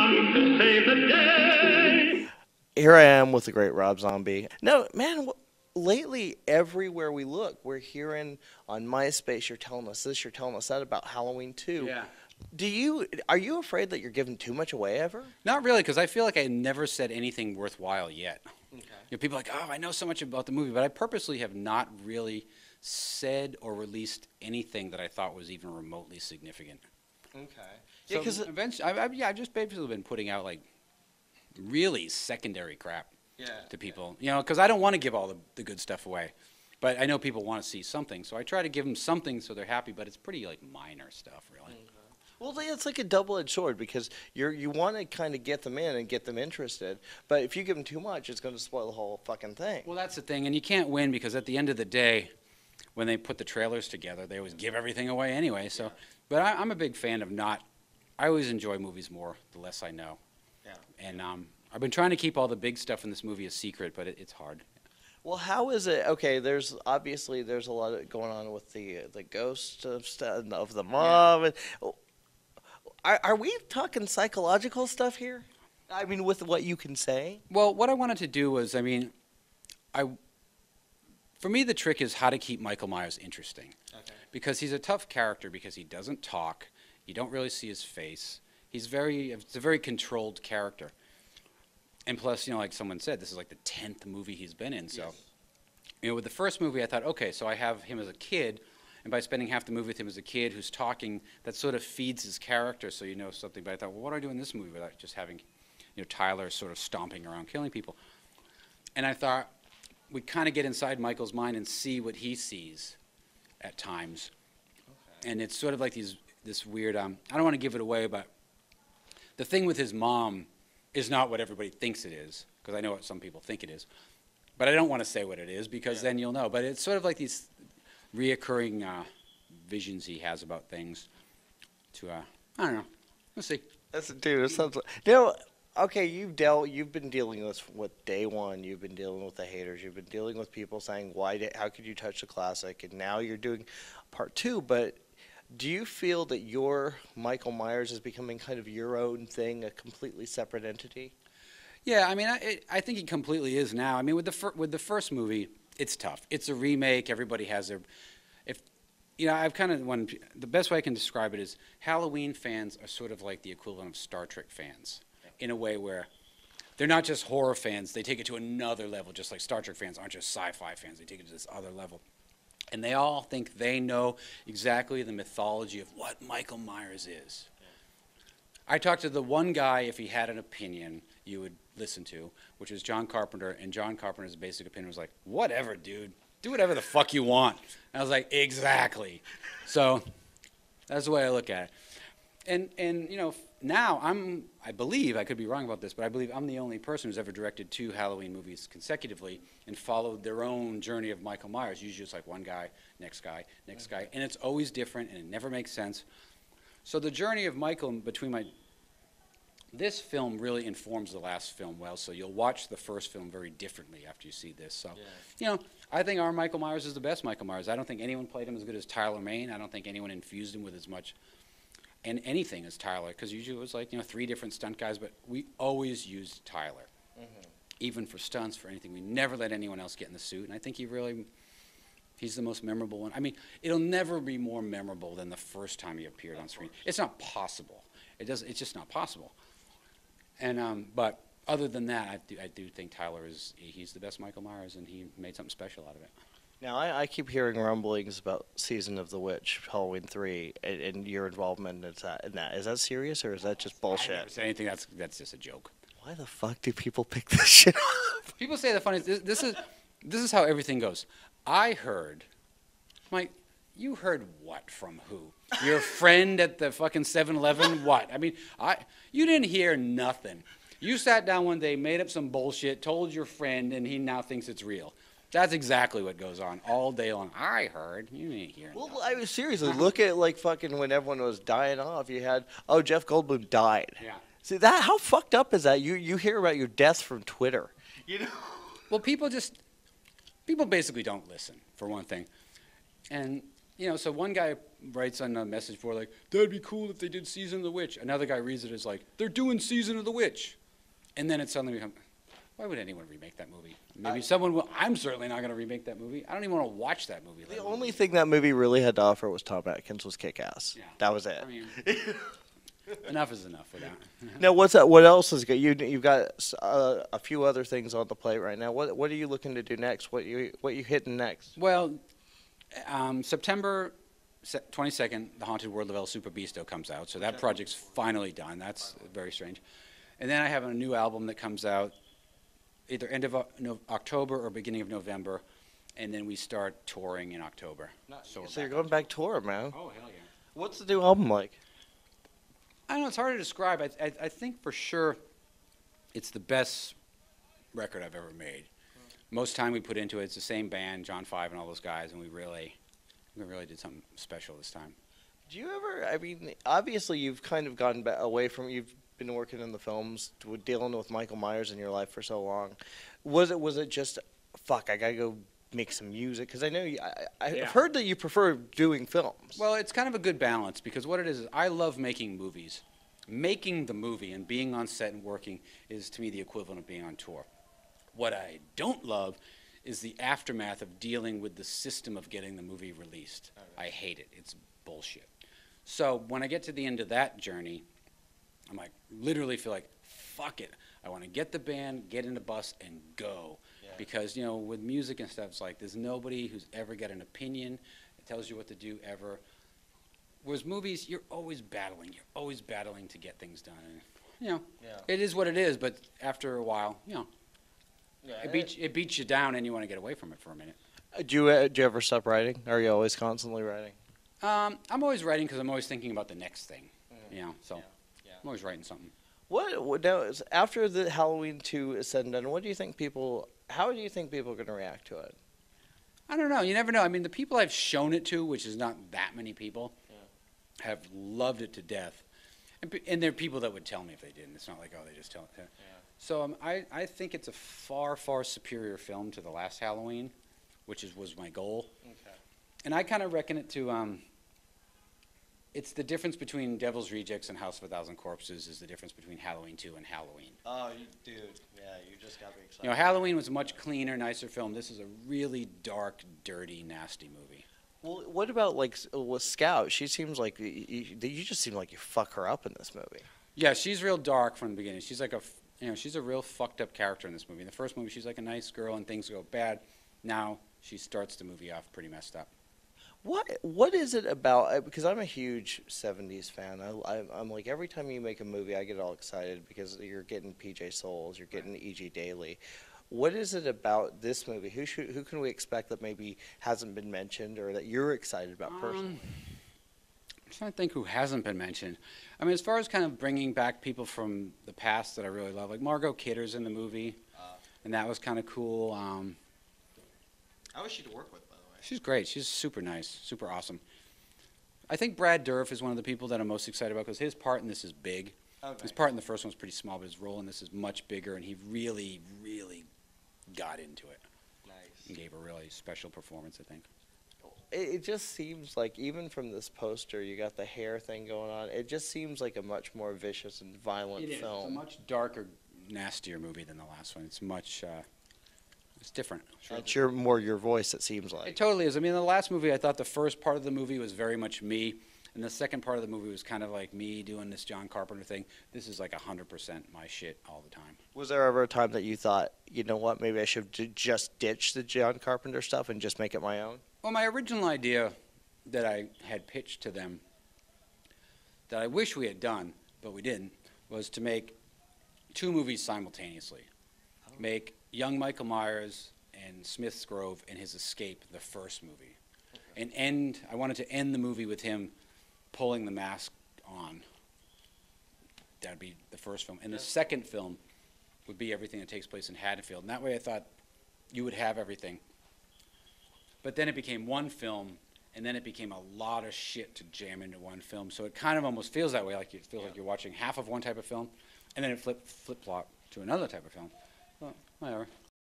come to save the day. Here I am with the great Rob Zombie. No, man, lately everywhere we look, we're hearing on MySpace, you're telling us this, you're telling us that about Halloween 2. Yeah. Are you afraid that you're giving too much away ever? Not really, because I feel like I never said anything worthwhile yet. Okay. People are like, oh, I know so much about the movie, but I purposely have not really said or released anything that I thought was even remotely significant. Okay. So Yeah, because eventually, I've just basically been putting out like really secondary crap to people, because I don't want to give all the good stuff away, but I know people want to see something, so I try to give them something so they're happy, but it's pretty like minor stuff, really. Well, it's like a double-edged sword because you want to kind of get them in and get them interested, but if you give them too much, it's going to spoil the whole fucking thing. Well, that's the thing, and you can't win because at the end of the day, when they put the trailers together, they always give everything away anyway. So, but I'm a big fan of not. I always enjoy movies more the less I know. Yeah. And I've been trying to keep all the big stuff in this movie a secret, but it's hard. Well, how is it? Okay, there's a lot of going on with the ghost of the mom. Yeah. Are we talking psychological stuff here? I mean, with what you can say? Well, what I wanted to do was, for me, the trick is how to keep Michael Myers interesting. Okay. Because he's a tough character because he doesn't talk. You don't really see his face. It's a very controlled character. And plus, like someone said, this is like the 10th movie he's been in. So, yes. With the first movie, I thought, okay, so I have him as a kid. And by spending half the movie with him as a kid who's talking, that sort of feeds his character so you know something. But I thought, well, what do I do in this movie without just having Tyler sort of stomping around killing people? And I thought we kind of get inside Michael's mind and see what he sees at times. Okay. And it's sort of like this weird, I don't want to give it away, but the thing with his mom is not what everybody thinks it is, because I know what some people think it is. But I don't want to say what it is because then you'll know. But it's sort of like these reoccurring visions he has about things to, I don't know. We'll see. Dude, it sounds like, okay, you've been dealing with day one, you've been dealing with the haters, you've been dealing with people saying, how could you touch the classic, and now you're doing part two, but do you feel that your Michael Myers is becoming kind of your own thing, a completely separate entity? Yeah, I think he completely is now. With the first movie, it's tough. It's a remake. Everybody has their, I've kind of the best way I can describe it is Halloween fans are sort of like the equivalent of Star Trek fans, in a way where they're not just horror fans. They take it to another level, just like Star Trek fans aren't just sci-fi fans. They take it to this other level. And they all think they know exactly the mythology of what Michael Myers is. I talked to the one guy, if he had an opinion, you would listen to, which is John Carpenter, and John Carpenter's basic opinion was like, whatever, dude. Do whatever the fuck you want. And I was like, exactly. So that's the way I look at it. And now I believe, I could be wrong about this, but I believe I'm the only person who's ever directed 2 Halloween movies consecutively and followed their own journey of Michael Myers. Usually it's like one guy, next guy, next guy, and it's always different and it never makes sense. So the journey of Michael between this film really informs the last film well, so you'll watch the first film very differently after you see this. So, I think our Michael Myers is the best Michael Myers. I don't think anyone played him as good as Tyler Mane. I don't think anyone infused him with as much and anything as Tyler, because usually it was like 3 different stunt guys, but we always used Tyler, even for stunts, for anything. We never let anyone else get in the suit, and I think he's the most memorable one. It'll never be more memorable than the first time he appeared on screen. It's not possible. It's just not possible. And but other than that, I do think Tyler he's the best Michael Myers, and he made something special out of it. Now, I keep hearing rumblings about Season of the Witch, Halloween 3, and your involvement in that. Is that serious, or is that just bullshit? I never say anything. That's just a joke. Why the fuck do people pick this shit up? People say the funniest. This is how everything goes. I heard, Mike. You heard what from who? Your friend at the fucking 7-Eleven? What? You didn't hear nothing. You sat down one day, made up some bullshit, told your friend, and he now thinks it's real. That's exactly what goes on all day long. I heard. You didn't hear nothing. Well, seriously, look at fucking when everyone was dying off. You had, Jeff Goldblum died. Yeah. See, how fucked up is that? You hear about your death from Twitter. Well, people basically don't listen, for one thing. And, so one guy writes on a message board like, that'd be cool if they did Season of the Witch. Another guy reads it as like, they're doing Season of the Witch. And then it suddenly becomes, why would anyone remake that movie? Maybe someone will. I'm certainly not going to remake that movie. I don't even want to watch that movie. The only thing that movie really had to offer was Tom Atkins was kick-ass. Yeah. That was it. I mean, enough is enough for that. Now, what's that? What else is good? You've got a few other things on the plate right now. What are you looking to do next? What you hitting next? Well, September 22nd, The Haunted World of El Super Beasto comes out, so that project's finally done. That's very strange. And then I have a new album that comes out either end of October or beginning of November, and then we start touring in October. So you're going back tour, man. Oh, hell yeah. What's the new album like? I don't know, it's hard to describe. I think for sure it's the best record I've ever made. Most time we put into it, it's the same band, John Five and all those guys, and we really did something special this time. Do you ever, I mean, obviously you've kind of gotten away from, you've been working in the films, dealing with Michael Myers in your life for so long. Was it just, fuck, I gotta go make some music? Because I know I've heard that you prefer doing films. Well, it's kind of a good balance, because what it is I love making movies. Making the movie and being on set and working is, to me, the equivalent of being on tour. What I don't love is the aftermath of dealing with the system of getting the movie released. I hate it. It's bullshit. So when I get to the end of that journey, I'm like, literally feel like, fuck it. I want to get the band, get in the bus, and go. Yeah. Because, you know, with music and stuff, it's like there's nobody who's ever got an opinion that tells you what to do ever. Whereas movies, you're always battling. You're always battling to get things done. And, you know, it is what it is, but after a while, you know, it beats you down and you want to get away from it for a minute. Do you ever stop writing? Are you always constantly writing? I'm always writing because I'm always thinking about the next thing, you know, so I'm always writing something. What now, after the Halloween 2 is said and done, how do you think people are going to react to it? I don't know. You never know. I mean, the people I've shown it to, which is not that many people, have loved it to death. And there are people that would tell me if they didn't. It's not like, oh, they just tell it. Yeah. So I think it's a far, far superior film to the last Halloween, which was my goal. Okay. And I kind of reckon it to, it's the difference between Devil's Rejects and House of a Thousand Corpses is the difference between Halloween 2 and Halloween. Oh, dude, yeah, you just got me excited. You know, Halloween was a much cleaner, nicer film. This is a really dark, dirty, nasty movie. Well, what about, like, with Scout? She seems like, you just seem like you fuck her up in this movie. Yeah, she's real dark from the beginning. She's like she's a real fucked up character in this movie. In the first movie, she's like a nice girl and things go bad. Now she starts the movie off pretty messed up. What is it about? Because I'm a huge '70s fan. I'm like, every time you make a movie, I get all excited because you're getting PJ Souls, you're getting E.G. Daily. What is it about this movie? Who can we expect that maybe hasn't been mentioned or that you're excited about personally? I'm trying to think who hasn't been mentioned. I mean, as far as kind of bringing back people from the past that I really love, like Margot Kidder's in the movie, and that was kind of cool. How was she to work with, by the way? She's great. She's super nice, super awesome. I think Brad Dourif is one of the people that I'm most excited about because his part in this is big. Oh, nice. His part in the first one was pretty small, but his role in this is much bigger, and he really, really got into it. Nice. And gave a really special performance, I think. It just seems like, even from this poster, you got the hair thing going on. It just seems like a much more vicious and violent film. It's a much darker, nastier movie than the last one. It's much, it's different. It's more your voice, it seems like. It totally is. I mean, the last movie, I thought the first part of the movie was very much me, and the second part of the movie was kind of like me doing this John Carpenter thing. This is like 100% my shit all the time. Was there ever a time that you thought, you know what, maybe I should just ditch the John Carpenter stuff and just make it my own? Well, my original idea that I had pitched to them, that I wish we had done, but we didn't, was to make 2 movies simultaneously. Oh. Make young Michael Myers and Smith's Grove and his escape the first movie. Okay. And I wanted to end the movie with him pulling the mask on. That would be the first film. And the second film would be everything that takes place in Haddonfield. And that way I thought you would have everything. But then it became one film, and then it became a lot of shit to jam into one film. So it kind of almost feels that way, like it feels like you're watching half of one type of film, and then it flip-flop to another type of film. Well, whatever.